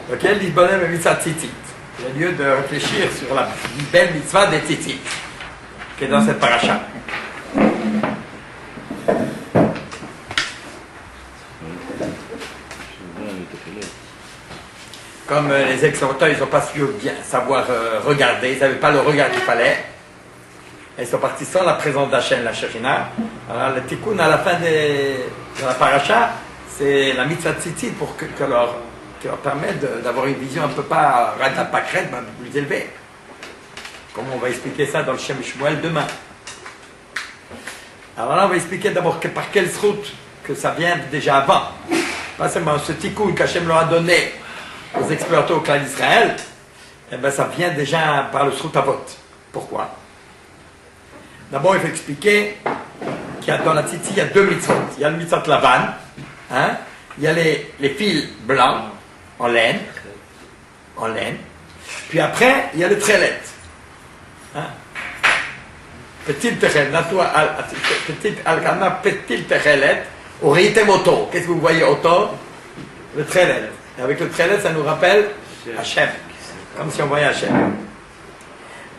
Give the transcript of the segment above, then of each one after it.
Lequel Lisbonem et mitzvah tzitzit. Il y a lieu de réfléchir sur la belle mitzvah des tzitzit, qui est dans cette paracha. Comme les ex-auteurs, ils n'ont pas su bien savoir regarder, ils n'avaient pas le regard qu'il fallait. Ils sont partis sans la présence d'Hachem, la Shekhinah. Alors le tikkun à la fin de la paracha, c'est la mitzvah tzitzit pour qui leur permet d'avoir une vision un peu pas crête, mais un peu plus élevée. Comme on va expliquer ça dans le Shem Shmuel demain. Alors là, on va expliquer d'abord par quelle route que ça vient déjà avant. Pas seulement ce tikkun qu'Hachem leur a donné aux explorateurs au clan d'Israël, eh ben ça vient déjà par le Srut Avot. Pourquoi? D'abord, il faut expliquer qu'il y a dans la tzitzit, il y a deux mitzvot. Il y a le mitzvot lavan, hein? Il y a les fils blancs en laine. Puis après, il y a le trelet. Hein? Petit techelet, petit alkana, petit techelet, oritem auto. Qu'est-ce que vous voyez auto? Le trelet. Et avec le trelet, ça nous rappelle Hachem. Comme si on voyait Hachem.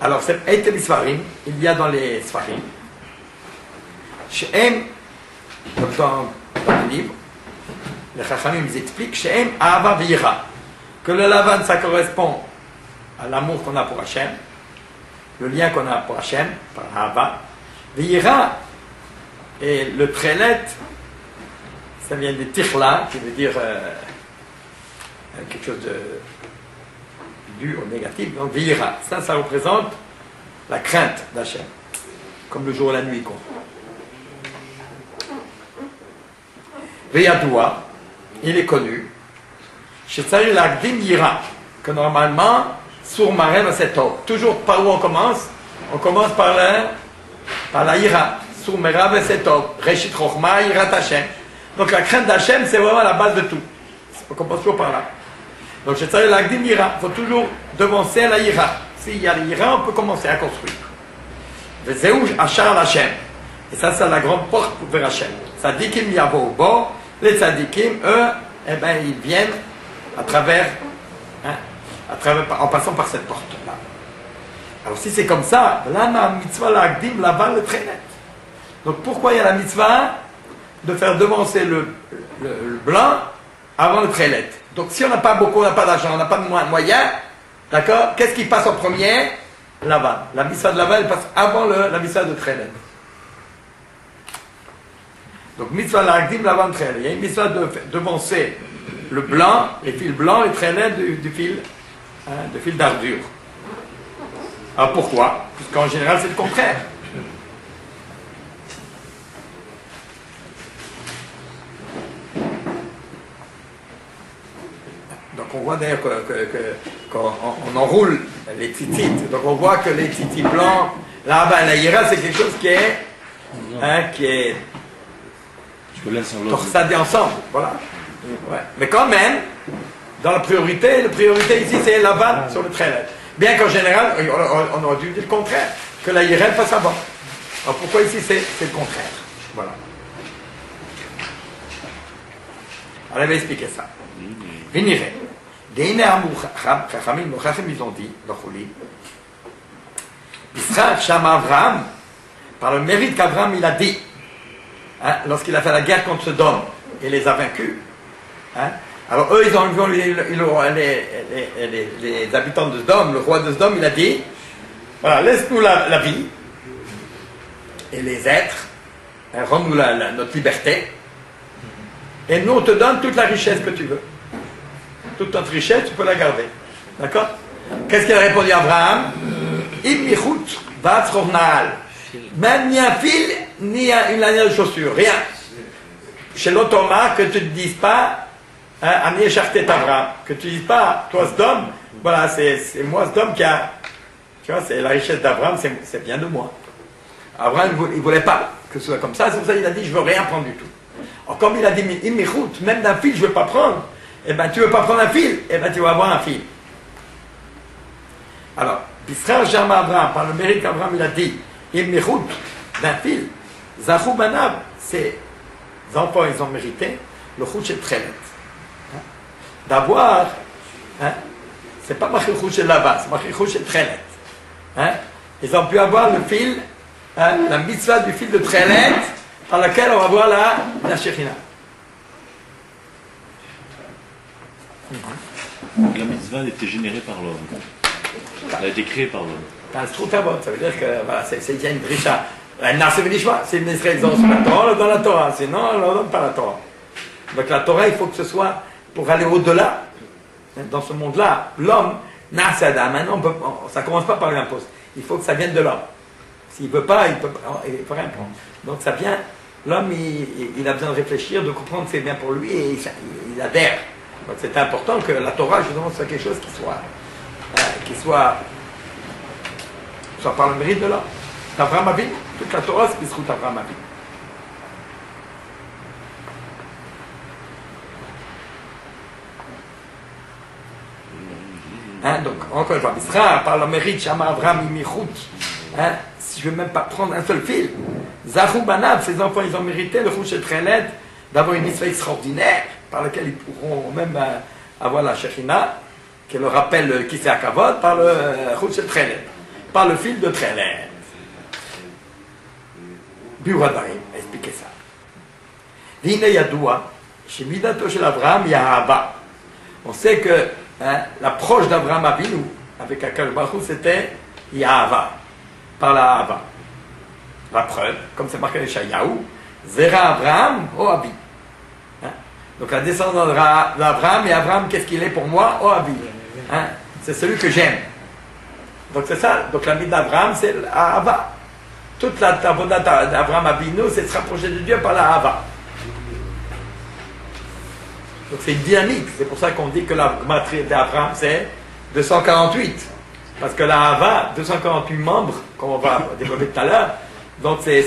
Alors, c'est Eitem Sfarim, il y a dans les Sfarim. Shehem, dans le livre, les Chachamim ils expliquent Shehem Ahava V'Yira. Que le Lavan, ça correspond à l'amour qu'on a pour Hachem, le lien qu'on a pour Hachem, par Ahava. V'Yira, et le trelet, ça vient de Tichla, qui veut dire quelque chose de dû au négatif, donc V'Yira. Ça représente la crainte d'Hachem, comme le jour et la nuit. Ve'Yadoua, il est connu, chez Tzari Lagdim Yira, que normalement, sur Marem Asetov, toujours par où on commence? On commence par la Yira, sur Merav Asetov, Reshit Chochma, Yirat Hachem. Donc la crainte d'Hachem, c'est vraiment la base de tout. On commence toujours par là. Donc, chez Tzari Lagdim Yira, il faut toujours devancer la Yira. S'il y a la Yira, on peut commencer à construire. Vezeuj Achar Hachem. Et ça, c'est la grande porte vers Hachem. Tzadikim Yavo Bo. Les tzadikim, eux, eh ben, ils viennent à travers, en passant par cette porte-là. Alors, si c'est comme ça, là, ma mitzvah Lagdim, là-bas, le très net. Donc, pourquoi il y a la mitzvah de faire devancer le blanc avant le trelet? Donc si on n'a pas beaucoup, on n'a pas d'argent, on n'a pas de moyens, d'accord? Qu'est-ce qui passe en premier? Lavan. La mitzvah de Lavan, elle passe avant la mitzvah de trelet. Donc mitzvah lagdim, Lavan, trelet. Il y a une mitzvah de devancer le blanc, les fils blancs, les trelet du fil d'ardure. Alors pourquoi? Puisqu'en général c'est le contraire. Donc on voit d'ailleurs qu'on enroule les tzitzit. Donc on voit que les tzitzit blancs, là-bas, la Yira, c'est quelque chose qui est torsadé ensemble. Voilà. Ouais. Mais quand même, dans la priorité ici c'est la vanne sur le trelet. Bien qu'en général, on aurait dû dire le contraire, que la Yira passe avant. Alors pourquoi ici c'est le contraire? Voilà. Alors, elle va expliquer ça. Vénéré. Ils ont dit, Abraham, par le mérite qu'Abraham il a dit, hein, lorsqu'il a fait la guerre contre Sodome et les a vaincus, hein, alors eux ils ont les habitants de Sodome, le roi de Sodome, il a dit, voilà, laisse-nous la vie et les êtres, hein, rends-nous notre liberté, et nous on te donne toute la richesse que tu veux. Toute notre richesse, tu peux la garder. D'accord? Qu'est-ce qu'il a répondu à Abraham? Même ni un fil, ni une lanière de chaussure, rien. Chez l'Otoma, que tu ne dises pas, Ami Echartet Abraham, que tu ne dises pas, toi Sdom, voilà, c'est moi Sdom qui a, tu vois, c'est la richesse d'Abraham, c'est bien de moi. Abraham, il ne voulait pas que ce soit comme ça, c'est pour ça qu'il a dit, je ne veux rien prendre du tout. Alors, comme il a dit, même d'un fil, je ne veux pas prendre. Eh bien, tu ne veux pas prendre un fil, eh bien, tu vas avoir un fil. Alors, Bisraël Jama Abraham, par le mérite qu'Abraham il a dit, il mérite d'un fil, Zachou Banab, ses enfants, ils ont mérité, le Chouch est très net. d'avoir, hein, c'est pas Machichou chez Lavan, c'est Machichou chez Trelet. Hein? Ils ont pu avoir le fil, hein, la mitzvah du fil de Trelet, par laquelle on va voir la Shekhinah. La mitzvah a été générée par l'homme. Elle a été créée par l'homme. Ça veut dire que voilà, il y a une drisha. C'est une Israël dans la Torah, sinon on ne donne pas la Torah. Donc la Torah, il faut que ce soit pour aller au-delà. Dans ce monde-là, l'homme, maintenant, ça ne commence pas par l'impose. Il faut que ça vienne de l'homme. S'il ne veut pas, il ne peut rien prendre. Donc ça vient, l'homme, il a besoin de réfléchir, de comprendre que c'est bien pour lui et il adhère. Donc c'est important que la Torah, justement, soit quelque chose qui soit par le mérite de l'homme. Abraham Avinu, toute la Torah, c'est Bizchut Abraham Avinu. Hein, donc, encore une fois, Bisra, par le mérite, Shama Abraham Imichut, hein, si je ne veux même pas prendre un seul fil, Zahou Banav, ses enfants, ils ont mérité le Chouchet Trelet d'avoir une mitzvah extraordinaire par laquelle ils pourront même avoir la Shekhinah, qui leur rappelle qui c'est Akavod, par le Chouchet Trelet, par le fil de Trelet. Biuradarim, expliquez ça. Vine Yadoua, chez Midato chez Abraham, il y a Abba. On sait que l'approche d'Abraham Avinu avec Akadosh Baruch Hu, c'était Yahava, par la Hava. La preuve, comme c'est marqué dans Yeshayahu, Zera Abraham, O Abi. Donc la descendance d'Abraham, et Abraham, qu'est-ce qu'il est pour moi? O Abi. C'est celui que j'aime. Donc c'est ça, donc la vie d'Abraham, c'est la Hava. Toute la tavoda d'Abraham Avinu, c'est de se rapprocher de Dieu par la Hava. Donc c'est une dynamique, c'est pour ça qu'on dit que la matrice d'Abraham c'est 248. Parce que la Hava, 248 membres, comme on va développer tout à l'heure, donc c'est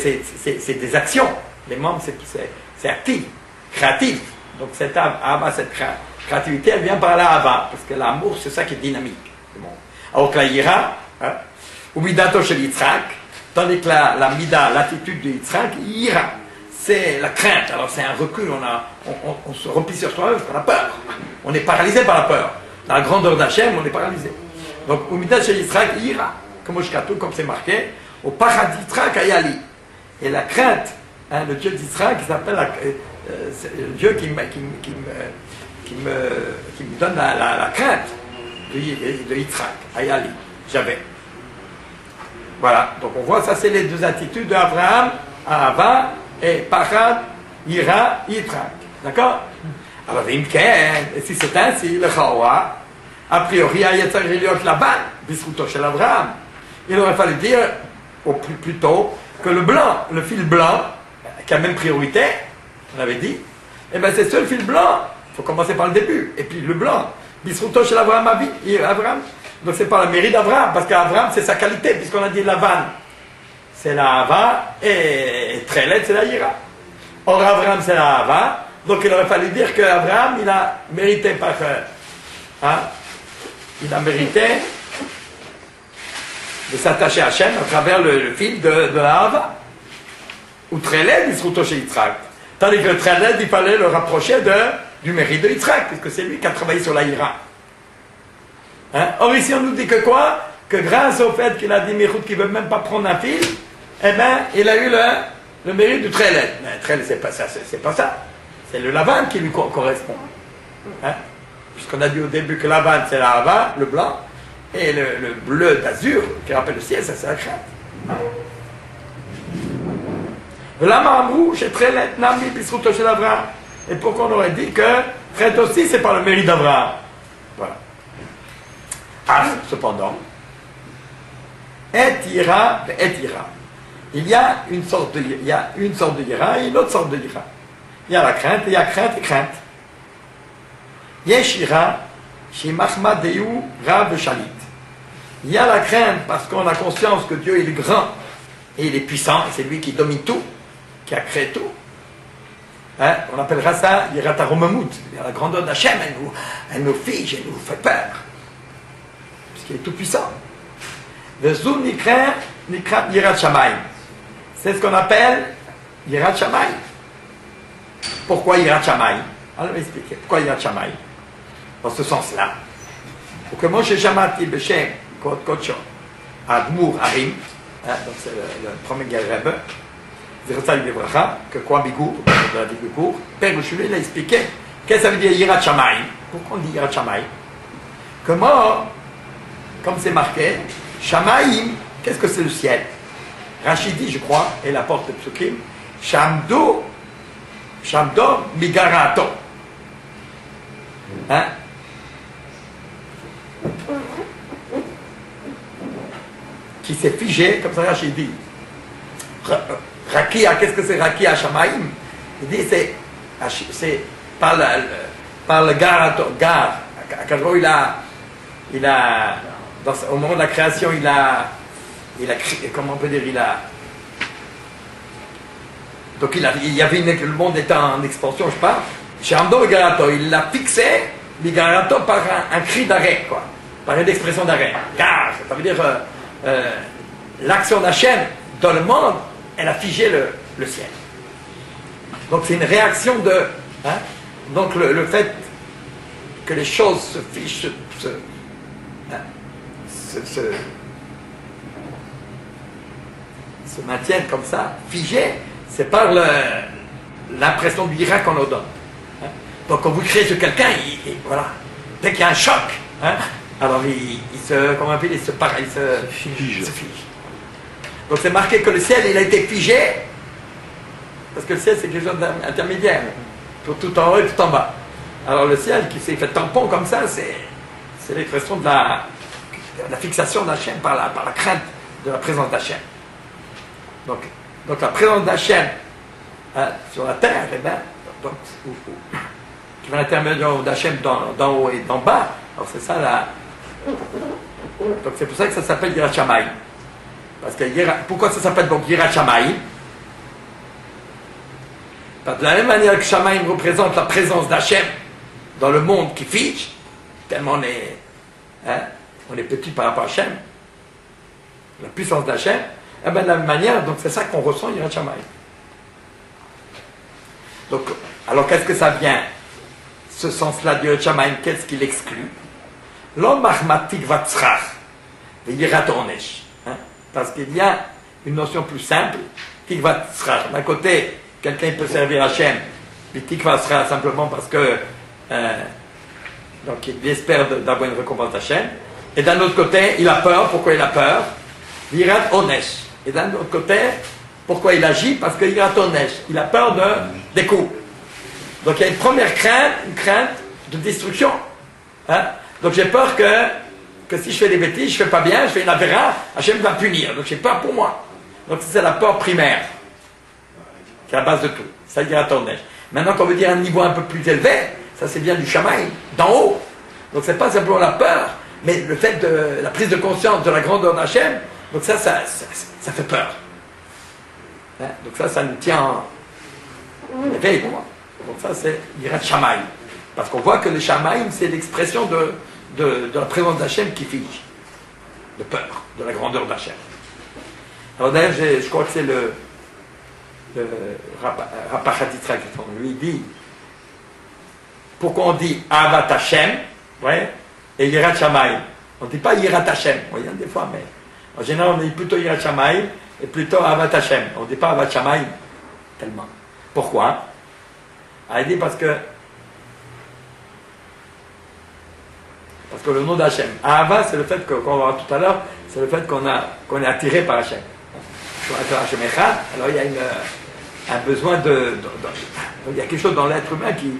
des actions. Les membres, c'est actif, créatif. Donc cette Hava, cette créativité, elle vient par la Hava, parce que l'amour, c'est ça qui est dynamique. Alors que la Yira, ou Midato chez Yitzhak, tandis que la Mida, l'attitude de Yitzhak, Yira. C'est la crainte, alors c'est un recul, on se replie sur soi-même parce qu'on a peur. On est paralysé par la peur. Dans la grandeur d'Hachem, on est paralysé. Donc, au Midat chez Yitzhak, Ira, comme c'est marqué, au Parad Yitzhak Ayali. Et la crainte, le Dieu d'Yitzhak, qui s'appelle le Dieu qui me donne la crainte de Yitzhak, Ayali, j'avais. Voilà, donc on voit, ça c'est les deux attitudes d'Abraham, Ahava, et Parad, Ira, Yitzhak. D'accord? Alors, si c'est ainsi, le Chawa, a priori, il aurait fallu dire, au plutôt, que le blanc, le fil blanc, qui a même priorité, on avait dit, et bien c'est ce fil blanc, il faut commencer par le début, et puis le blanc, Bisruto chez Abraham, donc c'est pas le mérite d'Abraham, parce qu'Abraham c'est sa qualité, puisqu'on a dit Lavan. C'est la Hava, et Trelet, c'est la Yira. Or, Abraham, c'est la Hava, donc il aurait fallu dire qu'Abraham, il a mérité par... il a mérité de s'attacher à Hachem à travers le fil de la Hava. Ou Trelet, il se retrouve chez Yitzhak. Tandis que Trelet, il fallait le rapprocher du mérite de Yitzhak, puisque c'est lui qui a travaillé sur la Yira. Or, ici, on nous dit que quoi? Que grâce au fait qu'il a dit Michout qu'il ne veut même pas prendre un fil, eh bien, il a eu le mérite du Trelet. Mais Trelet, c'est pas ça. C'est le Lavan qui lui correspond. Puisqu'on a dit au début que Lavan, c'est la Hava, le blanc, et le bleu d'azur, qui rappelle le ciel, ça c'est la crainte. Le Lama Amrou, chez Trelet, Nami, Bisruto chez Abraham. Et pourquoi on aurait dit que Trelet aussi, c'est par le mérite d'Abraham. Voilà. Cependant, et ira. Il y a une sorte de ira et une autre sorte de ira. Il y a la crainte et il y a crainte et crainte. Yesh ira, shimachma deyu rav shalit. Il y a la crainte parce qu'on a conscience que Dieu il est grand et il est puissant, c'est lui qui domine tout, qui a créé tout. On appellera ça Yirat HaRomamut. La grandeur d'Hachem, elle nous fige, elle nous fait peur. Puisqu'il est tout puissant. Vezou nikra Yirat Shamayim. C'est ce qu'on appelle Yirat Shamayim. Pourquoi Yirat Shamayim? Alors, je vais expliquer. Pourquoi Yirat Shamayim? dans ce sens-là. Ou que Moshe Shamati Beshem Kod Kocho Admur Harim, donc c'est le premier Rebbe, Ziratzal Livracha, que quoi Bigour, de la vie de Bigour, Père Rouchouli, il a expliqué qu'est-ce que ça veut dire Yirat Shamayim. Pourquoi on dit Yirat Shamayim? Comment, comme c'est marqué, Shamayim, qu'est-ce que c'est le ciel? Rachidi, je crois, et la porte de Psukim, Shamdo Migarato. Hein? Qui s'est figé, comme ça Rachidi. Rakia, qu'est-ce que c'est Rakia Shamaim? Il dit c'est par le Garato, Gar. Il a au moment de la création, il a comment on peut dire, donc il y avait le monde était en expansion, je parle. Shamdo Garato, il l'a fixé, Garato, par un cri d'arrêt, quoi, par une expression d'arrêt. Gar, ça veut dire l'action d'Hachem dans le monde, elle a figé le ciel. Donc c'est une réaction de, hein, donc le fait que les choses se fichent, se maintiennent comme ça, figées, c'est par l'impression du Irak qu'on leur donne. Hein? Donc quand vous créez sur quelqu'un, voilà, dès qu'il y a un choc, hein, alors il se fige. Donc c'est marqué que le ciel, il a été figé, parce que le ciel c'est quelque chose d'intermédiaire, tout en haut et tout en bas. Alors le ciel qui s'est fait tampon comme ça, c'est l'expression de la fixation d'Hachem par la crainte de la présence d'Hachem. Donc la présence d'Hachem sur la terre, eh bien, qui va l'intermédiaire d'Hachem d'en haut et d'en bas, alors c'est ça la... Donc c'est pour ça que ça s'appelle Yirat Shamayim. Parce que pourquoi ça s'appelle donc Yirat Shamayim? Parce que de la même manière que Shamayim représente la présence d'Hachem dans le monde qui fige, tellement on est petit par rapport à Hachem, la puissance d'Hachem, et bien de la même manière, donc c'est ça qu'on ressent Yirat Shamayim. Donc, alors qu'est-ce que ça vient, ce sens-là de Yirat Shamayim, qu'est-ce qu'il exclut? L'homme mahmatik vatzrach, Yirat Onesh. Parce qu'il y a une notion plus simple, tikvat sra. D'un côté, quelqu'un peut servir Hachem, puis tikvat sra simplement parce que donc il espère d'avoir une récompense d'Hachem. Et d'un autre côté, il a peur. Pourquoi il a peur? Yirat Onesh. Et d'un autre côté, pourquoi il agit? Parce que Yirat Onesh. Il a peur des coups. Donc il y a une première crainte, une crainte de destruction. Hein? Donc j'ai peur que si je fais des bêtises, je ne fais pas bien, je fais une avéra, Hachem va me punir. Donc j'ai peur pour moi. Donc c'est la peur primaire. C'est la base de tout. Ça Yirat Onesh. Maintenant, quand on veut dire un niveau un peu plus élevé, ça c'est bien du Shamayim, d'en haut. Donc c'est pas simplement la peur, mais le fait de la prise de conscience de la grandeur d'Hachem, donc ça fait peur. Hein? Donc ça nous tient en éveil, quoi. Donc ça c'est Yirat Shamayim. Parce qu'on voit que le Shamayim, c'est l'expression de la présence d'Hachem qui fige. De peur, de la grandeur d'Hachem. Alors d'ailleurs, je crois que c'est le Rapachatitra qui lui dit pourquoi on dit Avat Hachem, ouais, et Yirat Shamayim. On ne dit pas Yirat Hachem, on y a des fois, mais en général on dit plutôt Yirat Shamayim et plutôt Avat Hachem. On ne dit pas Avat Shamayim tellement. Pourquoi? Il dit parce que le nom d'Hachem. Ahava, c'est le fait qu'on va voir tout à l'heure, c'est le fait qu'on est attiré par Hachem. Alors il y a un besoin il y a quelque chose dans l'être humain qui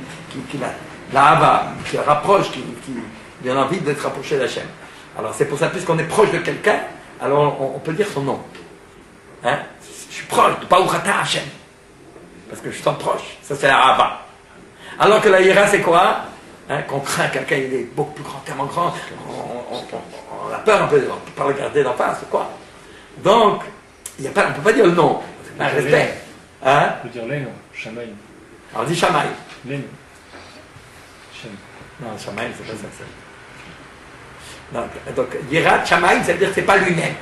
l'Ahava, qui rapproche, qui a envie d'être rapproché d'Hachem. Alors c'est pour ça, puisqu'on est proche de quelqu'un, alors on peut dire son nom. Hein? Je suis proche de Baruchata Hachem. Parce que je sens proche. Ça c'est la Ahava. Alors que la Yira, c'est quoi? Hein, qu'on craint quelqu'un, il est beaucoup plus grand, tellement grand, on a peur un peu, on ne peut pas regarder d'en face, quoi. Donc, on ne peut pas dire le nom, c'est pas un respect. Hein? On peut dire les noms, Shamayim. Alors on dit Shamayim. Les noms. Non, Shamayim, c'est pas ça que c'est. Donc, Yirat Shamayim, ça veut dire que c'est pas lui-même.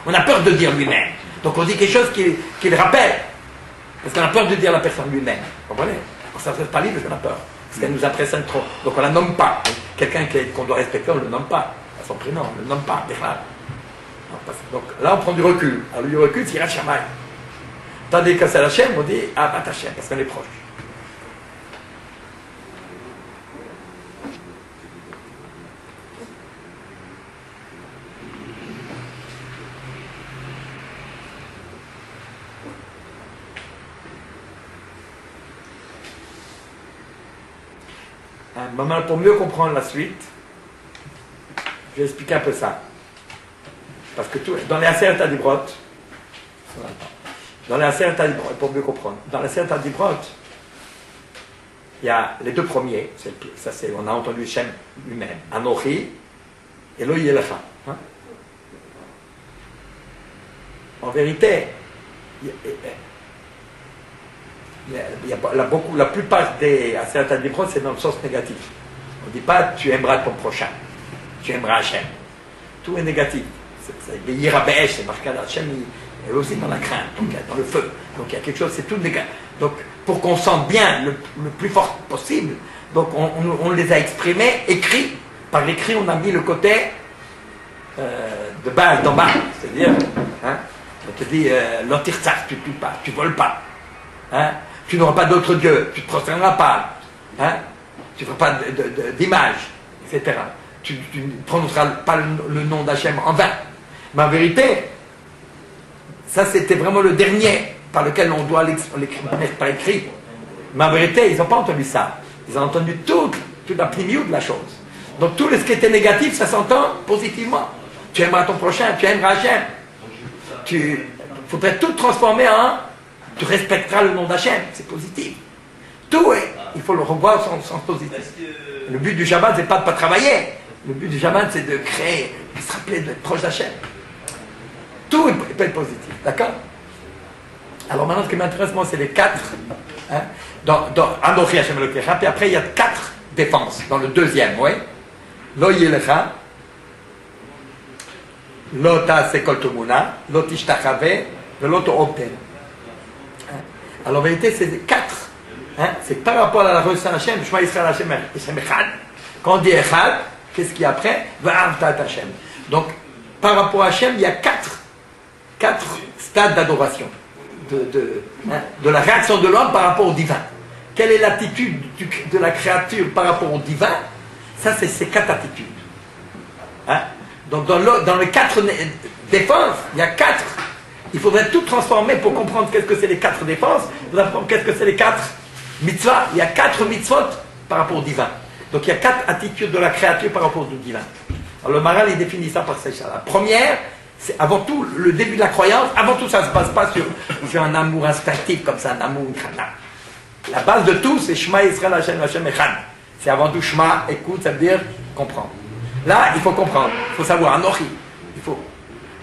On a peur de dire lui-même. Donc on dit quelque chose qui le rappelle. Parce qu'on a peur de dire la personne lui-même. Vous comprenez? On ne s'adresse pas à lui parce qu'on a peur. Parce qu'elle nous impressionne trop. Donc on ne la nomme pas. Quelqu'un qu'on doit respecter, on ne le nomme pas. À son prénom, on ne le nomme pas. Donc là, on prend du recul. Alors, du recul, c'est Yirat Shamayim. Tandis que c'est Hachem, on dit Avat Hachem, parce qu'on est proche. Maintenant, pour mieux comprendre la suite, je vais expliquer un peu ça. Parce que dans les Aseret Adibrot, pour mieux comprendre, dans les Aseret Adibrot, il y a les deux premiers, on a entendu Shem lui-même, Anochi et Lo Yelecha. En vérité, la plupart des Aseret Adibrot, c'est dans le sens négatif. On ne dit pas tu aimeras ton prochain, tu aimeras Hachem. Tout est négatif. Les Yirabesh, c'est marqué à Hachem, et aussi dans la crainte, donc dans le feu. Donc il y a quelque chose, c'est tout négatif. Donc pour qu'on sente bien le plus fort possible, donc on les a exprimés, écrits. Par l'écrit, on a mis le côté de base, d'en bas. C'est-à-dire, on te dit, l'antirtsar, tu ne tues pas, tu ne voles pas. Tu n'auras pas d'autre Dieu, tu ne te prosterneras pas, tu ne feras pas d'image, etc. Tu ne prononceras pas le nom d'Hachem en vain. Mais en vérité, ça c'était vraiment le dernier par lequel on doit mettre par écrit. Mais en vérité, ils n'ont pas entendu ça. Ils ont entendu toute la pnimiut de la chose. Donc tout ce qui était négatif, ça s'entend positivement. Tu aimeras ton prochain, tu aimeras Hachem. Il faudrait tout transformer en tu respecteras le nom d'Hachem, c'est positif. Tout il faut le revoir en sens positif. Le but du Shabbat, c'est pas de ne pas travailler. Le but du Shabbat, c'est de créer, de se rappeler d'être proche d'Hachem. Tout peut être positif, d'accord? Alors maintenant, ce qui m'intéresse, moi, c'est les quatre. Dans Anochi Hachem Elokecha, puis après, il y a 4 défenses, dans le deuxième, oui. Lo Yelecha, Lo Ta'aseh Kol Tumuna, Lo Tishtachave, Lo To'obten. Alors en vérité, c'est 4. C'est par rapport à la relation à Hachem, Shema Yisrael Hachem Echad. Quand on dit Echad, qu'est-ce qu'il y a après? Va'avta et Hachem. Donc, par rapport à Hachem, il y a 4 stades d'adoration. De la réaction de l'homme par rapport au divin. Quelle est l'attitude de la créature par rapport au divin? Ça, c'est ces 4 attitudes. Donc, dans les 4 défenses, il y a 4. Il faudrait tout transformer pour comprendre qu'est-ce que c'est les 4 défenses. Il faudrait comprendre qu'est-ce que c'est les 4 mitzvot. Il y a 4 mitzvot par rapport au divin. Donc il y a 4 attitudes de la créature par rapport au divin. Alors le Maral, il définit ça par ça. La première, c'est avant tout le début de la croyance. Avant tout, ça ne se base pas sur un amour instinctif comme ça, un amour incarnat. La base de tout, c'est Shema Yisrael Hashem Hashem Echad. C'est avant tout Shema, écoute, ça veut dire comprendre. Là, il faut comprendre. Il faut savoir, Anochi. Il faut.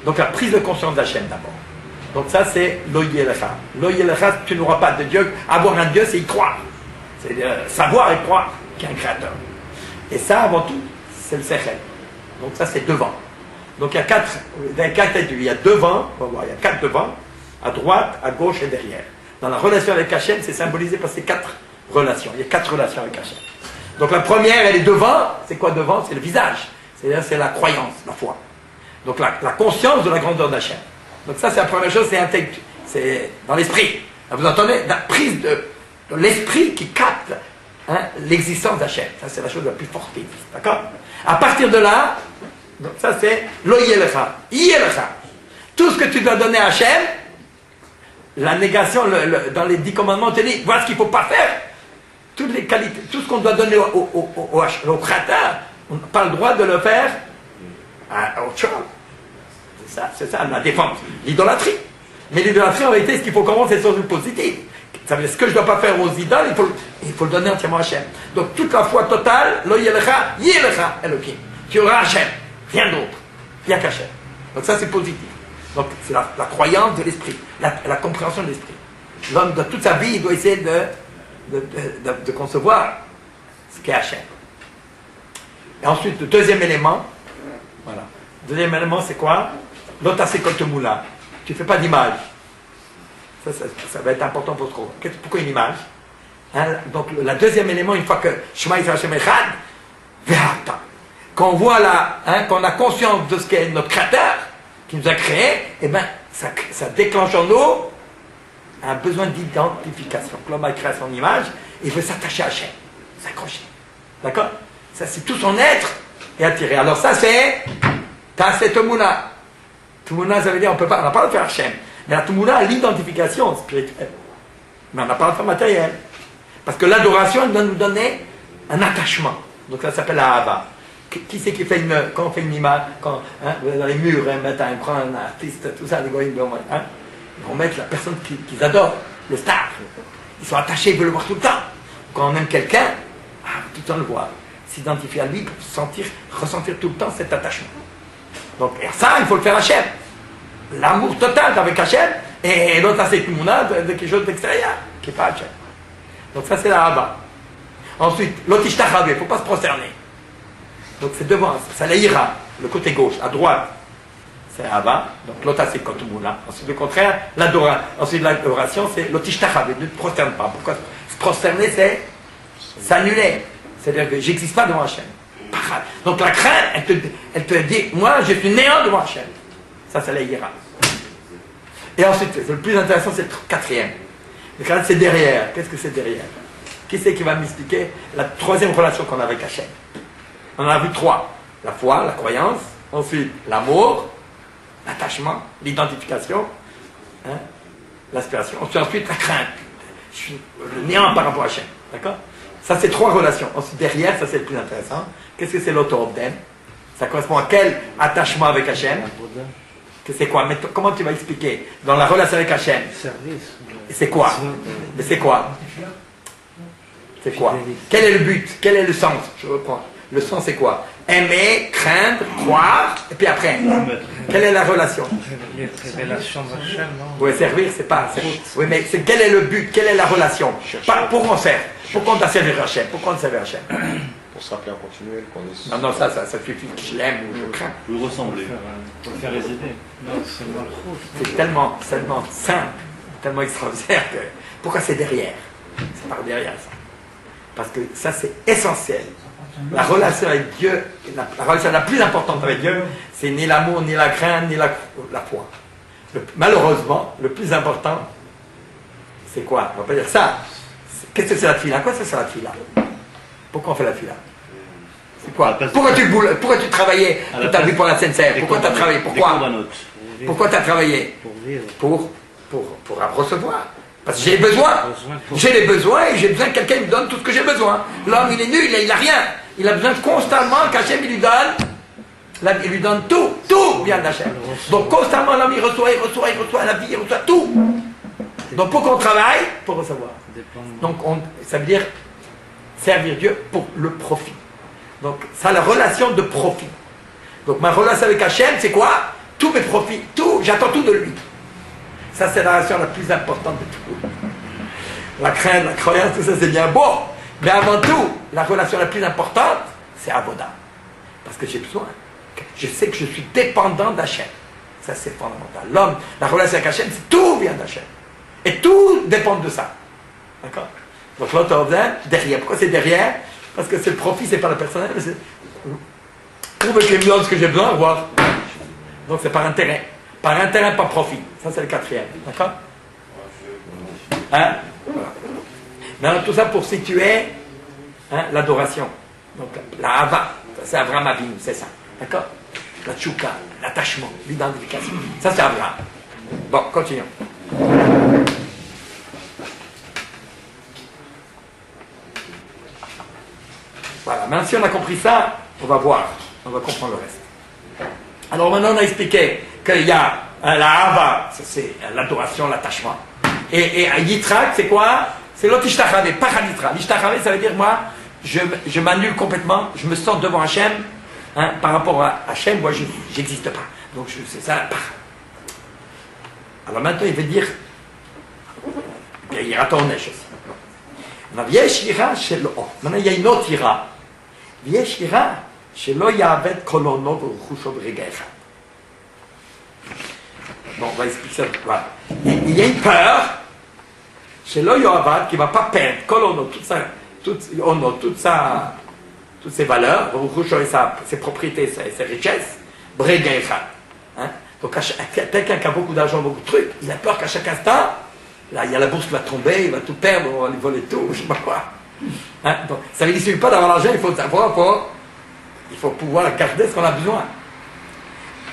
Donc la prise de conscience d'Hachem d'abord. Donc ça c'est Lo Yelecha. Lo Yelecha, tu n'auras pas de Dieu. Avoir un Dieu, c'est y croire. C'est savoir et croire qu'il y a un créateur. Et ça, avant tout, c'est le Sechel. Donc ça c'est devant. Donc il y a 4 études. Il y a devant, on va voir, il y a 4 devant, à droite, à gauche et derrière. Dans la relation avec Hachem, c'est symbolisé par ces 4 relations. Il y a 4 relations avec Hachem. Donc la première, elle est devant. C'est quoi devant? C'est le visage. C'est-à-dire c'est la croyance, la foi. Donc la conscience de la grandeur d'Hachem. Donc ça, c'est la première chose, c'est dans l'esprit. Vous entendez? La prise de l'esprit qui capte l'existence d'Hachem. Ça, c'est la chose la plus forte qui existe. D'accord? À partir de là, donc ça, c'est Lo Yelecha. Yelecha. Tout ce que tu dois donner à Hachem, la négation, dans les 10 commandements, on te dit, voilà ce qu'il ne faut pas faire. Toutes les qualités, tout ce qu'on doit donner au Créateur, on n'a pas le droit de le faire à autre chose. C'est ça, la défense. L'idolâtrie. Mais l'idolâtrie, en réalité, ce qu'il faut commencer, c'est sur le positif. Ça veut dire, ce que je ne dois pas faire aux idoles, il faut le donner entièrement à Hachem. Donc, toute la foi totale, Lo Yelecha, Yelecha, Elohim. Tu auras Hachem. Rien d'autre. Rien qu'Hachem. Donc, ça, c'est positif. Donc, c'est la croyance de l'esprit. La compréhension de l'esprit. L'homme, dans toute sa vie, il doit essayer de concevoir ce qu'est Hachem. Et ensuite, le deuxième élément, voilà. Le deuxième élément, c'est quoi? Lo Ta'aseh Kol Tumuna. Tu ne fais pas d'image. Ça va être important pour toi. Pourquoi une image? Donc, le deuxième élément, une fois que Shema Yisrael Hashem Echad, Ve'ata. Qu'on voit là, qu'on a conscience de ce qu'est notre créateur, qui nous a créés, et bien, ça déclenche en nous un besoin d'identification. L'homme a créé son image, et il veut s'attacher à Hachem, s'accrocher. D'accord? Ça, c'est tout son être est attiré. Alors ça, c'est Tumuna. Tumuna, ça veut dire, on n'a pas le droit de faire Hachem. Mais la Tumuna a l'identification spirituelle. Mais on n'a pas le droit de faire matériel. Parce que l'adoration, elle doit nous donner un attachement. Donc ça s'appelle la Hava. Qui c'est qui fait quand on fait une image, quand dans les murs, on prend un artiste, tout ça, les goïms, ils vont mettre la personne qu'ils adorent, le star. Ils sont attachés, ils veulent le voir tout le temps. Quand on aime quelqu'un, tout le temps le voir. S'identifier à lui pour ressentir tout le temps cet attachement. Donc, et ça, il faut le faire Hachem. L'amour total avec Hachem, et l'autre, ça, c'est tout le monde de quelque chose d'extérieur, qui n'est pas Hachem. Donc, ça, c'est la Haba. Ensuite, l'Otishtachavé, il ne faut pas se prosterner. Donc, c'est devant, c'est la Ira, le côté gauche, à droite, c'est la Haba. Donc, l'autre, c'est Kotumula. Ensuite, le contraire, l'adoration. Ensuite, l'adoration, c'est l'Otishtachavé, ne te prosterne pas. Pourquoi se prosterner, c'est s'annuler. C'est-à-dire que j'existe pas devant Hachem. Donc la crainte, elle te dit, moi je suis néant devant Hachem. Ça, c'est la hiéra. Et ensuite, le plus intéressant, c'est le quatrième. Le quatrième, c'est derrière. Qu'est-ce que c'est derrière? Qui c'est qui va m'expliquer la troisième relation qu'on a avec Hachem? On en a vu trois. La foi, la croyance, ensuite l'amour, l'attachement, l'identification, l'aspiration. Ensuite, la crainte. Je suis le néant par rapport à Hachem. D'accord? Ça, c'est trois relations. Ensuite, derrière, ça, c'est le plus intéressant. Qu'est-ce que c'est l'auto-obden? Ça correspond à quel attachement avec Hachem? Que c'est quoi? Mais comment tu vas expliquer? Dans la relation avec Hachem. C'est quoi? Mais c'est quoi? C'est quoi? Quel est le but? Quel est le sens? Je reprends. Le sens, c'est quoi? Aimer, craindre, croire, et puis après. Quelle est la relation? Révélation d'Hachem, non? Oui, servir, c'est pas. Oui, mais quel est le but? Quelle est la relation? Pourquoi on sert? Pourquoi on doit servir Hachem? Pourquoi on sert Hachem? Pour se rappeler en continu qu'on est... Non, ça suffit que je l'aime ou je crains. Vous ressemblez. Pour faire les idées. Non, c'est malchut. C'est tellement simple, tellement extraordinaire que... Pourquoi c'est derrière? C'est par derrière ça. Parce que ça, c'est essentiel. La relation avec Dieu, la relation la plus importante avec Dieu, c'est ni l'amour, ni la crainte, ni la foi. Malheureusement, le plus important, c'est quoi? On va pas dire ça. Qu'est-ce que c'est la tefila? Quoi c'est la tefila? Pourquoi on fait la tefila? C'est quoi? Pourquoi tu travaillais toute ta vie pour la SNCF? Pourquoi tu as travaillé? Pourquoi tu as travaillé? Pour vivre. Pour recevoir. Parce que j'ai besoin. J'ai les besoins et j'ai besoin que quelqu'un me donne tout ce que j'ai besoin. L'homme, il est nul, il n'a rien. Il a besoin constamment qu'Hachem il lui donne tout. Tout vient d'Hachem. Donc constamment, l'homme, il reçoit, la vie, il reçoit tout. Donc pour qu'on travaille, pour recevoir. Donc ça veut dire servir Dieu pour le profit. Donc ça, la relation de profit. Donc ma relation avec Hachem, c'est quoi? Tous mes profits, j'attends tout de lui. Ça, c'est la relation la plus importante de tout. La crainte, la croyance, tout ça, c'est bien beau. Mais avant tout, la relation la plus importante, c'est Avoda. Parce que j'ai besoin. Je sais que je suis dépendant d'Hachem. Ça, c'est fondamental. L'homme, la relation avec Hachem, tout vient d'Hachem. Et tout dépend de ça. D'accord? Donc l'autre derrière. Pourquoi c'est derrière? Parce que c'est le profit, c'est pas le personnel. Mais c'est pour que je me donne ce que j'ai besoin, voir. Donc c'est par intérêt. Par intérêt, pas profit. Ça, c'est le quatrième. D'accord? Voilà. Maintenant, tout ça pour situer l'adoration. Donc, la Hava, c'est Abraham Avinu, c'est ça. D'accord? La Tchouka, l'attachement, l'identification. Ça, c'est Abraham. Bon, continuons. Voilà. Maintenant, si on a compris ça, on va voir. On va comprendre le reste. Alors maintenant, on a expliqué qu'il y a la Hava, c'est l'adoration, l'attachement. Et Yitrak, c'est quoi? C'est l'Otishtachavé, pas Haditra. L'Ishtachavé, ça veut dire, moi, je m'annule complètement, je me sens devant Hachem, par rapport à Hachem, moi, je n'existe pas. Donc, c'est ça, alors maintenant, il veut dire, il y a Tonesh aussi. Maintenant, il y a une autre ira. Yesh ira, שלא יאבד קולונו ורכושו ברגע אחד. Bon, on va expliquer ça. Voilà. Il y a une peur, שלא יאבד, qui ne va pas perdre, קולונו, toute sa toutes ses valeurs, ses propriétés, ses richesses, Brega Echad. Hein? Donc, quelqu'un qui a beaucoup d'argent, beaucoup de trucs, il a peur qu'à chaque instant, là, il y a la bourse qui va tomber, il va tout perdre, on va lui voler tout, je ne sais pas quoi. Hein? Donc, ça ne suffit pas d'avoir l'argent, il faut savoir, il faut pouvoir garder ce qu'on a besoin.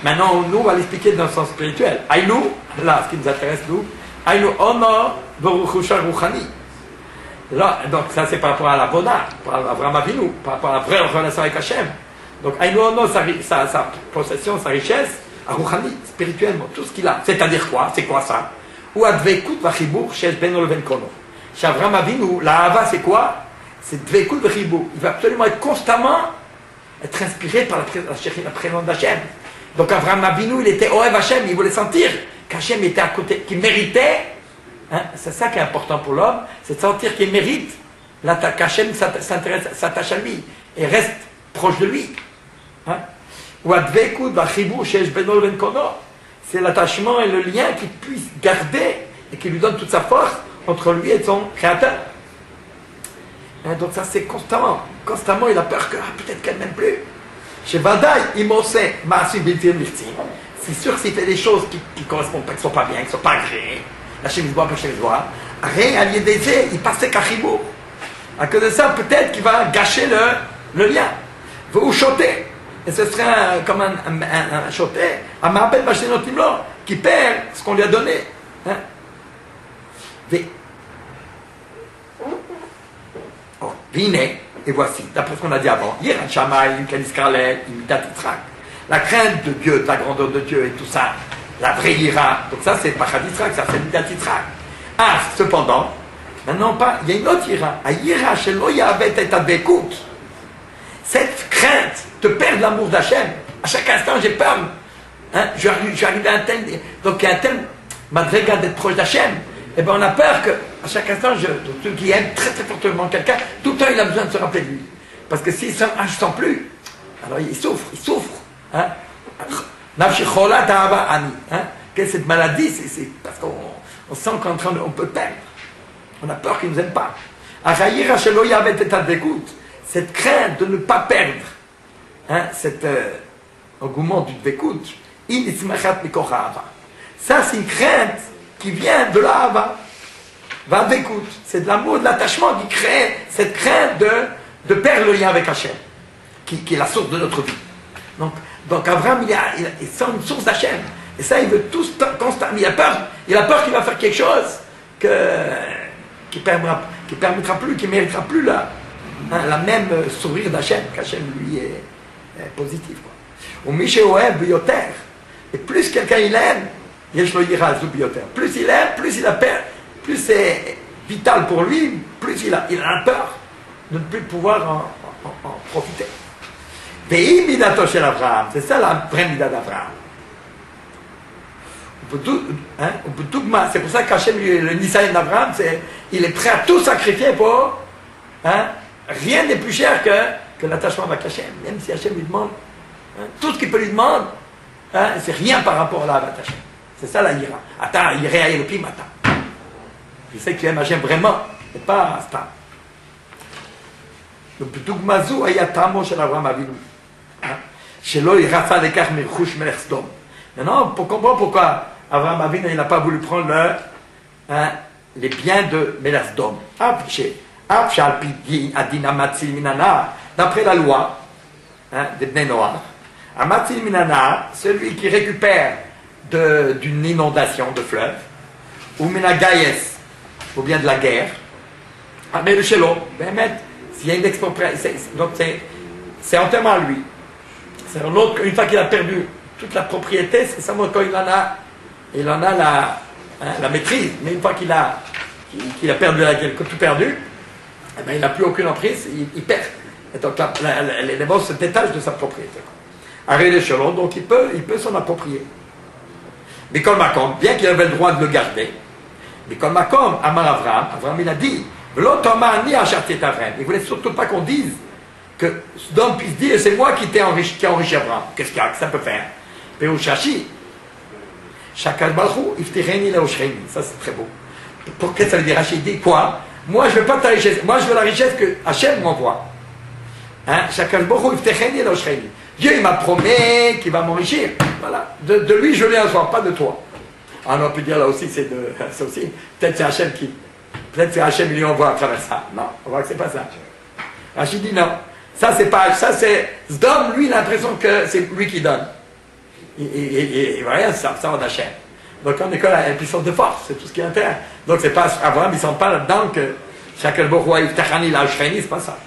Maintenant, nous, on va l'expliquer dans le sens spirituel. Aïnou, là, ce qui nous intéresse, nous, Aïnou, honor, Boruchusha Rouchani. Là, donc, ça, c'est par rapport à la Bona, par rapport à Avraham Avinu, par rapport à la vraie relation avec Hachem. Donc, Aïnou, honor, sa possession, sa richesse, à Rouchani, spirituellement, tout ce qu'il a. C'est-à-dire quoi? C'est quoi ça? Ou Advekut Vachibour, Shesh Beno Leven Kono. Chez Avraham Avinu, la Hava, c'est quoi? C'est Dvekut Vachibour. Il va absolument être constamment être inspiré par la présence d'Hachem. Donc Avraham Avinu, il était Ohev Hachem, il voulait sentir qu'Hachem était à côté, qu'il méritait. Hein, c'est ça qui est important pour l'homme, c'est de sentir qu'il mérite qu'Hachem s'attache à lui et reste proche de lui. Hein? C'est l'attachement et le lien qu'il puisse garder et qui lui donne toute sa force entre lui et son créateur. Hein, donc ça c'est constamment il a peur que peut-être qu'elle n'aime plus. Chez Vadaï, c'est sûr que s'il fait des choses qui ne correspondent pas, qui ne sont pas bien, qui ne sont pas agréées, la chemise bois, rien allié des il passait qu'à Chibou. À cause de ça, peut-être qu'il va gâcher le lien. Vous choter. Et ce serait comme un choté, un ma'abed b'ashenotimlo, qui perd ce qu'on lui a donné. Hein? Et voici, d'après ce qu'on a dit avant, Yirat Shamayim, Kanis Karlet, Imitat Yitzhak. La crainte de Dieu, de la grandeur de Dieu et tout ça, la vraie Yira. Donc ça, c'est Pachad Yitzhak, ça c'est Imitat Yitzhak. Ah, cependant, maintenant, il y a une autre Yira. A Yira Shelo Yavet et Advekut. Cette crainte de perdre l'amour d'Hachem. À chaque instant, j'ai peur. Hein, je suis arrivé à un tel. Donc, il y a un tel madriga d'être proche d'Hachem. Eh bien, on a peur qu'à chaque instant, celui qui aime très très fortement quelqu'un, tout le temps, il a besoin de se rappeler de lui. Parce que s'il ne se sent plus, alors il souffre. Hein? Hein? Cette maladie, c'est parce qu'on sent qu'on peut perdre. On a peur qu'il ne nous aime pas. Cette crainte de ne pas perdre, hein, cet engouement du dvekut, ça c'est une crainte qui vient de la hava. C'est de l'amour, de l'attachement qui crée cette crainte de perdre le lien avec Hachem, qui est la source de notre vie. Donc Abraham, il sent une source d'Hachem. Et ça, il veut tout constamment. Il a peur qu'il va faire quelque chose qui permettra plus, qui méritera plus la même sourire d'Hachem, qu'Hachem lui est positif. Ou Miché Oeb Bioter. Et plus quelqu'un il aime, plus il aime, plus il a peur, plus c'est vital pour lui, plus il a peur de ne plus pouvoir en profiter. C'est ça la vraie mida d'Abraham. C'est pour ça qu'Hachem, le Nisaïen d'Abraham, il est prêt à tout sacrifier pour. Hein, rien n'est plus cher que l'attachement avec Hachem. Même si Hachem lui demande, hein, tout ce qu'il peut lui demander, hein, c'est rien par rapport à la Hachem. C'est ça la Yira. Attends, Yira et le Pim, attends. Je sais que tu aimes Hachem vraiment, et pas Stam. Le B'dugmazou ayatamo shel Avraham Avinu. Shelo irafa lekach mirchush melech Sdom. Maintenant, pour comprendre pourquoi Avraham Avinu n'a pas voulu prendre les biens de Melech Sdom. D'après la loi, hein, des Bnei Noach, Amatzil Minana, celui qui récupère d'une inondation de fleuve, ou Minagayes, ou bien de la guerre, mais le Shelo, s'il y a une expropriation, donc c'est entièrement à lui. C'est l'autre, une fois qu'il a perdu toute la propriété, c'est ça, quand il en a la maîtrise, mais une fois qu'il a perdu la guerre, tout perdu, eh bien, il n'a plus aucune emprise, il perd. Et donc les mots se détachent de sa propriété. Arrêt les chelons, donc il peut s'en approprier. Mais comme Macom, bien qu'il avait le droit de le garder, mais comme Macom, Amar Avraham, il a dit, l'autre Amar ni Achartiet Avraham. Il ne voulait surtout pas qu'on dise que Sdom puisse dire, c'est moi qui enrichi Avraham. Qu'est-ce que ça peut faire? Péouchachi, Shakal Balchou, Iftireni Laoshreini. Ça c'est très beau. Pour qu'est-ce que ça veut dire? Rachid dit quoi? Moi je veux pas ta richesse, moi je veux la richesse que Hachem m'envoie. Hein? Dieu il m'a promis qu'il va m'enrichir. Voilà. De lui je viens recevoir, pas de toi. Ah, on peut dire là aussi, c'est aussi. Peut-être c'est Hachem qui. Peut-être c'est Hachem qui lui envoie à travers ça. Non, on voit que c'est pas ça. Rachid dit non. Ça c'est pas. Ça c'est. Zdom, lui, il a l'impression que c'est lui qui donne. Et voilà, ça va d'Hachem. Donc on est comme la puissance de force, c'est tout ce qui est interne. Donc c'est pas. Abraham, ils ne sont pas là-dedans que. Chacun Borroua, Iftachani, la Hachreni, c'est pas ça.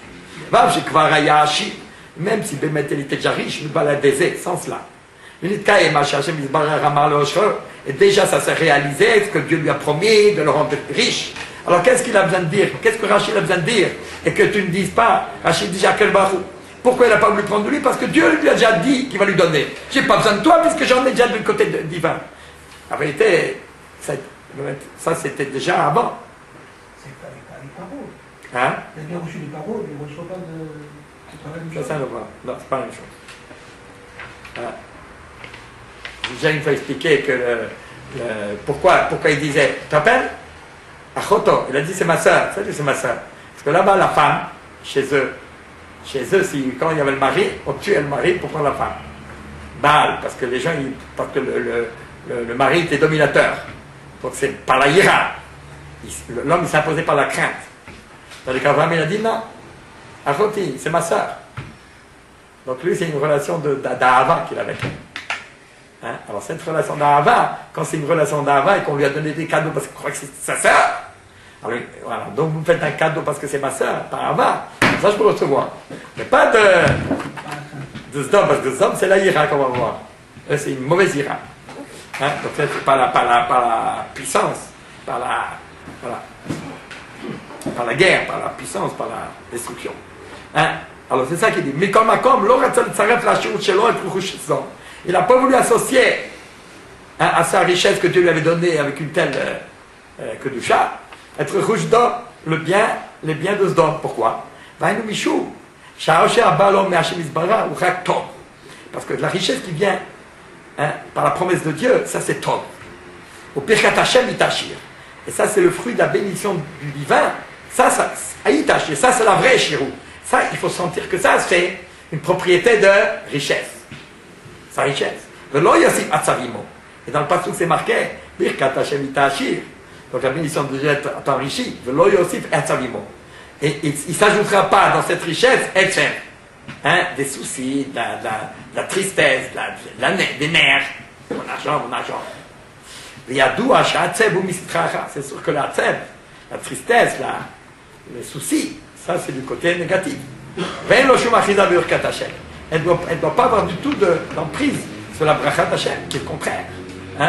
Va, j'ai Kvaraya Hachi. Même si Bémet, il était déjà riche, il ne va la baiser sans cela. Et déjà ça s'est réalisé, ce que Dieu lui a promis de le rendre riche. Alors qu'est-ce qu'il a besoin de dire? Qu'est-ce que Rachid a besoin de dire? Et que tu ne dises pas, Rachid dit Jacques Barou. Pourquoi il n'a pas voulu prendre de lui? Parce que Dieu lui a déjà dit qu'il va lui donner. J'ai pas besoin de toi puisque j'en ai déjà du côté divin. En vérité, ça c'était déjà avant. C'est pas les paroles. Hein? Il a bien reçu les paroles, il ne reçoit pas de. Ça, non, c'est pas la même chose. Hein? J'ai déjà une fois expliqué que pourquoi il disait, tu te rappelles? Achoto, il a dit c'est ma soeur, c'est ma soeur. Parce que là-bas, la femme, chez eux, quand il y avait le mari, on tuait le mari pour prendre la femme. Baal, parce que les gens, parce que le mari était dominateur. Donc c'est par la hiera. L'homme s'imposait par la crainte. Tandis qu'Abraham, il a dit non, Achoti, c'est ma soeur. Donc lui, c'est une relation d'Ahava qu'il avait. Hein? Alors cette relation d'Ahava, quand c'est une relation d'Ahava et qu'on lui a donné des cadeaux parce qu'on croit que c'est sa sœur, alors voilà, donc vous me faites un cadeau parce que c'est ma sœur, par Ahava, ça je peux recevoir. Mais pas de Zdom, parce que Zdom c'est la ira qu'on va voir. C'est une mauvaise ira. Hein? Donc c'est pas la puissance, par la guerre, par la puissance, par la destruction. Hein? Alors c'est ça qu'il dit. Mais comme il n'a pas voulu associer à sa richesse que Dieu lui avait donnée avec une telle kedusha, être rouge d'or, les biens de Zdom. Pourquoi? Parce que la richesse qui vient par la promesse de Dieu, ça c'est Tov. Au Pirkat Hashem Itachir. Et ça c'est le fruit de la bénédiction du divin. Ça c'est la vraie Shirou. Ça, il faut sentir que ça c'est une propriété de richesse. Sa richesse. Et dans le passage c'est marqué Birkat Hashem Itachir. Donc la bénédiction de Dieu t'enrichit. Et il ne s'ajoutera pas dans cette richesse des soucis, de la tristesse, des nerfs. Mon argent. C'est sûr que la tristesse, les soucis, ça c'est du côté négatif. Elle ne doit pas avoir du tout d'emprise sur la brachat Hashem, qui est le contraire. C'est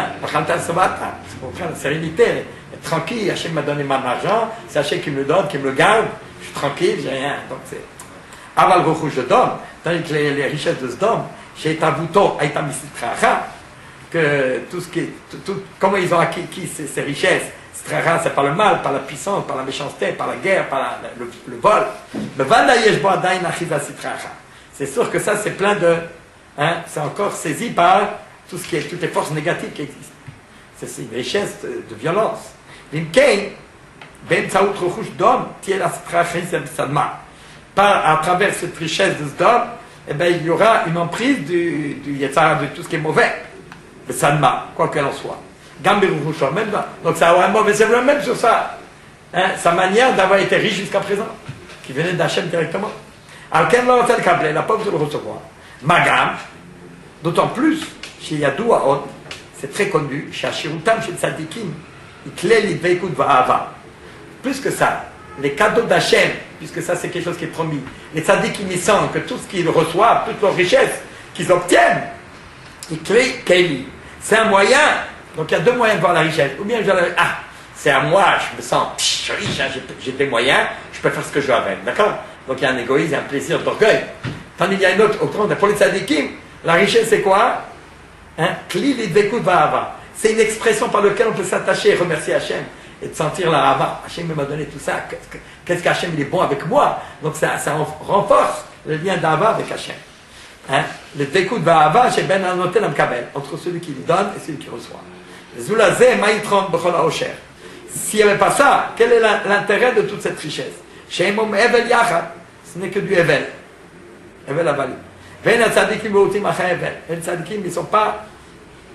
le contraire, la sérénité. Être tranquille, Hashem m'a donné mon argent, c'est Hashem qui me le donne, qui me le garde, je suis tranquille, j'ai rien. Donc c'est Aval Rochouch de Dom, tandis que les richesses de Sdom, chez Tavuto, Aïta Misitracha, que tout ce qui est, comment ils ont acquis ces richesses, Strara, c'est par le mal, par la puissance, par la méchanceté, par la guerre, par le vol. C'est sûr que ça, c'est plein de. C'est encore saisi par toutes les forces négatives qui existent. C'est une richesse de violence. À travers cette richesse de Sdom, il y aura une emprise du Yetzara, de tout ce qui est mauvais. Le Sadma, quoi qu'elle en soit. Même là. Donc ça aura un mauvais c'est même sur ça. Sa manière d'avoir été riche jusqu'à présent, qui venait d'Hachem directement. Alors qu'elle l'a fait le câble, elle n'a pas besoin de le recevoir. Magam, d'autant plus, chez Yadou Aot, c'est très connu, chez Ashirutam, chez Tzadikim, Iklel Idveikut Va'ava. Plus que ça, les cadeaux d'Hachem, puisque ça c'est quelque chose qui est promis, les Tzadikim ils sentent que tout ce qu'ils reçoivent, toute leur richesse qu'ils obtiennent, Iklel Keili. C'est un moyen. Donc il y a deux moyens de voir la richesse. Ou bien je vais c'est à moi, je me sens riche, j'ai des moyens, je peux faire ce que je veux avec. D'accord? Donc il y a un égoïsme, il y a un plaisir d'orgueil. Tandis qu'il y a une autre, pour les tzadikim, la richesse c'est quoi? Kli lidvekut va'ava. C'est une expression par laquelle on peut s'attacher et remercier Hachem et de sentir la hava. Hachem m'a donné tout ça. Qu'est-ce qu'Hachem il est bon avec moi? Donc ça renforce le lien d'hava avec Hachem. Le dvekut va'ava chez Ben Anotel Amkabel, entre celui qui lui donne et celui qui reçoit. S'il n'y avait pas ça, quel est l'intérêt de toute cette richesse? Ce n'est que du Evel. Evel Avalim. Ven Tzadikim Meutim Achai Evel. Les Tzadikim, ils ne sont pas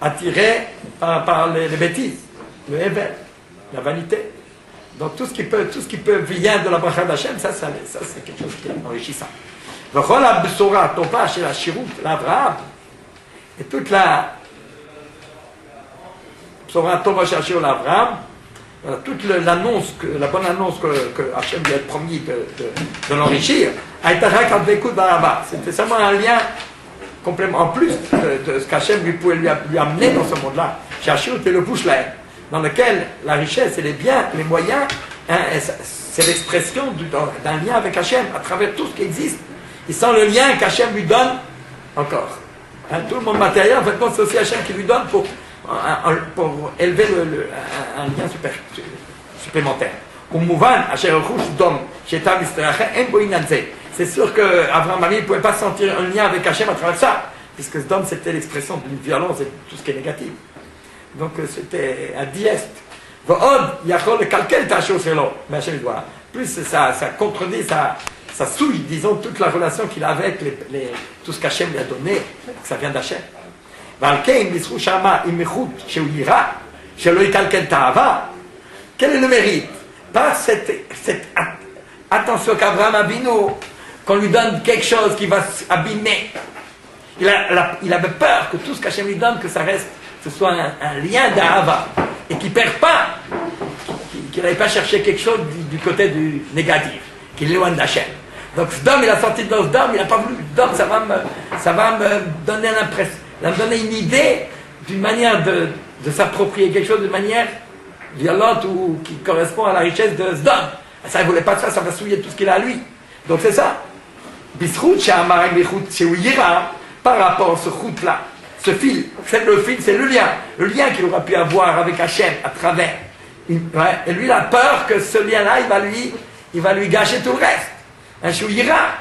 attirés par les bêtises, le Evel, la vanité. Donc tout ce qui peut venir de la bracha d'Hachem, ça c'est quelque chose qui est enrichissant. V'chol ha-besora tova shel ha-shirut l'Avraham, et toute la besora tova shel ha-shirut l'Avraham, voilà, toute l'annonce, la bonne annonce que Hachem lui a promis de l'enrichir, a été rakadvekud baraba. C'était seulement un lien complément, en plus de ce qu'Hachem pouvait lui amener dans ce monde-là. Chez ha-shirut et le bouche-laine, dans lequel la richesse et les biens, les moyens, hein, c'est l'expression d'un lien avec Hachem à travers tout ce qui existe. Et sans le lien qu'Hachem lui donne encore. Hein, tout le monde matériel, en fait, c'est aussi Hachem qui lui donne pour élever un lien supplémentaire. C'est sûr qu'Avraham Avinu ne pouvait pas sentir un lien avec Hachem à travers ça, puisque ce dom c'était l'expression d'une violence et de tout ce qui est négatif. Donc c'était un dieste. Mais plus ça contredit, ça souille, disons, toute la relation qu'il a avec tout ce qu'Hachem lui a donné, que ça vient d'Hachem. Quel est le mérite? Par cette attention qu'Abraham Avinu, qu'on lui donne quelque chose qui va abîmer. Il avait peur que tout ce qu'Hachem lui donne, que ça reste, que ce soit un lien d'Ahava, et qu'il ne perd pas, qu'il n'allait pas chercher quelque chose du côté du négatif, qu'il est loin d'Hachem. Donc ce dôme, il a sorti de ce dôme, il n'a pas voulu. Dôme, ça va me donner l'impression, me donner une idée d'une manière de s'approprier quelque chose de manière violente ou qui correspond à la richesse de ce dôme. Ça, il ne voulait pas ça, ça va souiller tout ce qu'il a à lui. Donc c'est ça. Par rapport à ce route-là, ce fil, c'est le lien qu'il aura pu avoir avec Hachem à travers. Ouais, et lui, il a peur que ce lien-là, il va lui gâcher tout le reste. Un chouïra,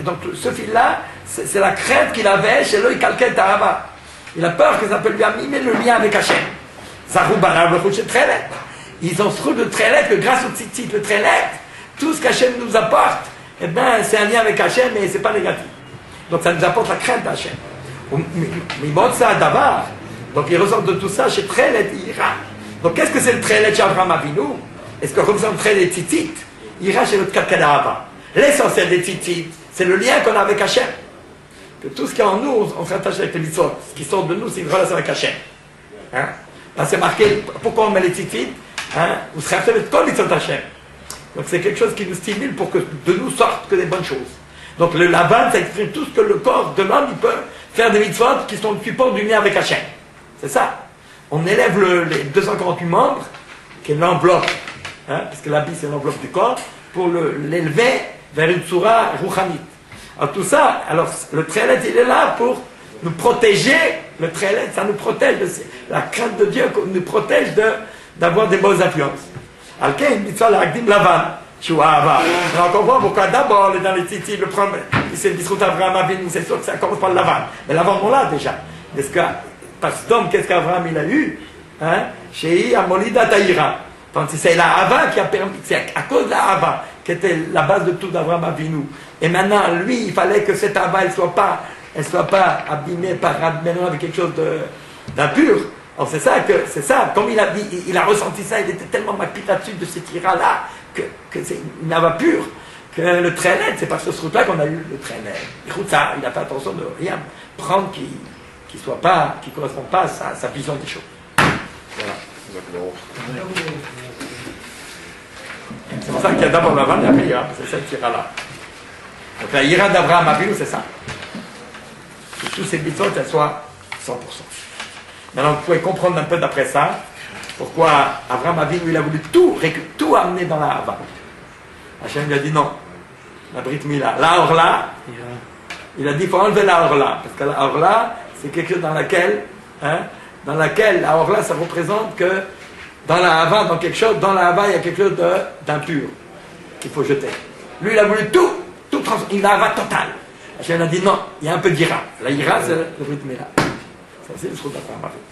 donc ce fil-là, c'est la crainte qu'il avait chez lui, Kalkel Taraba. Il a peur que ça peut lui amimer le lien avec Hachem. Ils ont ce truc de Trélet, que grâce au tzitzit, le Trélet, tout ce qu'Hachem nous apporte, eh bien, c'est un lien avec Hachem, mais c'est pas négatif. Donc ça nous apporte la crainte d'Hachem. Donc il ressort de tout ça chez Trélet, Ira. Donc qu'est-ce que c'est le Trélet chez Avraham Avinu? Est-ce que représente Trélet tzitzit? Ira chez notre Kalkelahava. L'essentiel des tzitzit, c'est le lien qu'on a avec Hachem. Que tout ce qui est en nous, on se rattache avec les mitzvot. Ce qui sort de nous, c'est une relation avec Hachem. Hein? Là, c'est marqué, pourquoi on met les tzitzit? Hein? Vous serez avec tout les mitzvot Hachem. Donc c'est quelque chose qui nous stimule pour que de nous sortent que des bonnes choses. Donc le lavan, ça exprime tout ce que le corps de l'homme, il peut faire des mitzvot qui sont le support du lien avec Hachem. C'est ça. On élève les 248 membres, qui est l'enveloppe, hein, parce que l'habit c'est l'enveloppe du corps, pour l'élever vers une sourate rouchanite. Alors tout ça, alors le Trélet, il est là pour nous protéger. Le Trélet, ça nous protège, la crainte de Dieu nous protège d'avoir des bonnes influences. Alken, mitzvah la akdim lavan, shuava. On comprend pourquoi d'abord dans les tzitzit, le premier, c'est le discours d'Avraham Avinu, c'est sûr que ça commence par le lavan. Mais lavan, on l'a déjà. Parce que qu'est-ce qu'Avraham il a eu? Hein? Chez Amolida Taïra. C'est la Hava qui a permis, c'est à cause de la Hava qui était la base de tout d'Avraham Avinu. Et maintenant, lui, il fallait que cette Hava, elle soit pas abîmée par maintenant avec quelque chose d'impur. Alors c'est ça, comme il a dit, il a ressenti ça, il était tellement maquillé là-dessus de cette ira-là, que c'est une Hava pure, que le Trélet, c'est par ce route-là qu'on a eu le Trélet. Ça, il a fait attention de rien prendre qui ne correspond pas à sa vision des choses. Voilà. C'est pour ça qu'il y a d'abord la vanne et après l'ira, c'est cette ira-là. Donc la ira d'Avraham Avinu, c'est ça. Que tous ces mitzvot, elles soient 100%. Maintenant, vous pouvez comprendre un peu d'après ça, pourquoi Avraham Avinu, il a voulu tout amener dans la Hava. Hachem lui a dit non. La Brit Mila. La Orla, il a dit il faut enlever la Orla. Parce que la Orla, c'est quelque chose dans laquelle la Orla, ça représente que dans la Hava, dans la Hava, il y a quelque chose d'impur qu'il faut jeter. Lui, il a voulu tout transformer, une Hava totale. Hachem a dit non, il y a un peu d'ira. La ira, c'est le Brit Mila. Ça, c'est le truc d'Avraham Avinu.